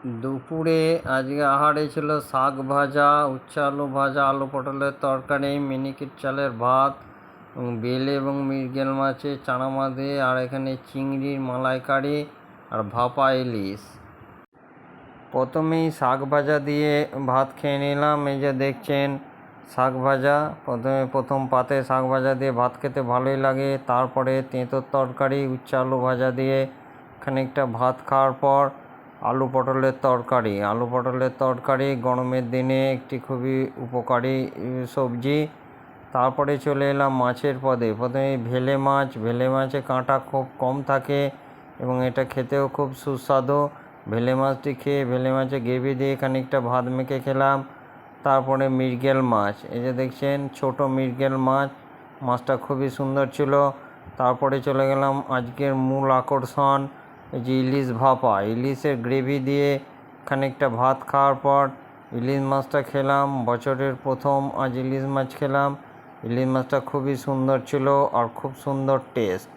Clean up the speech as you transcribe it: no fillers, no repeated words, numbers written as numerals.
দুপুরে আজকে আহারে ছিল শাক ভাজা, উচ্ছে আলু ভাজা, আলু পটলের তরকারি, মিনিকেট চালের ভাত, বেলে এবং মৃগেল মাছের চানা মাছ দিয়ে, আর এখানে চিংড়ির মালাইকারি আর ভাপা ইলিশ। প্রথমেই শাক ভাজা দিয়ে ভাত খেয়ে নিলাম। এই যে দেখছেন শাক ভাজা, প্রথম পাতে শাক ভাজা দিয়ে ভাত খেতে ভালোই লাগে। তারপরে তেঁতোর তরকারি, উচ্ছে আলু ভাজা দিয়ে খানিকটা ভাত খাওয়ার পর আলু পটলের তরকারি গরমের দিনে একটি খুবই উপকারী সবজি। তারপরে চলে এলাম মাছের পদে। প্রথমে ভেলে মাছে কাঁটা খুব কম থাকে এবং এটা খেতেও খুব সুস্বাদু। ভেলে মাছটি খেয়ে ভেলে মাছের গ্রেভি দিয়ে খানিকটা ভাত মেখে খেলাম। তারপরে মৃগেল মাছ, এই যে দেখছেন ছোট মৃগেল মাছ, মাছটা খুবই সুন্দর ছিল। তারপরে চলে গেলাম আজকের মূল আকর্ষণ, এই যে ইলিশ ভাপা, ইলিশের গ্রেভি দিয়ে খানিকটা ভাত খাওয়ার পর ইলিশ মাছটা খেলাম। বছরের প্রথম আজ ইলিশ মাছ খেলাম। ইলিশ মাছটা খুবই সুন্দর ছিল আর খুব সুন্দর টেস্ট।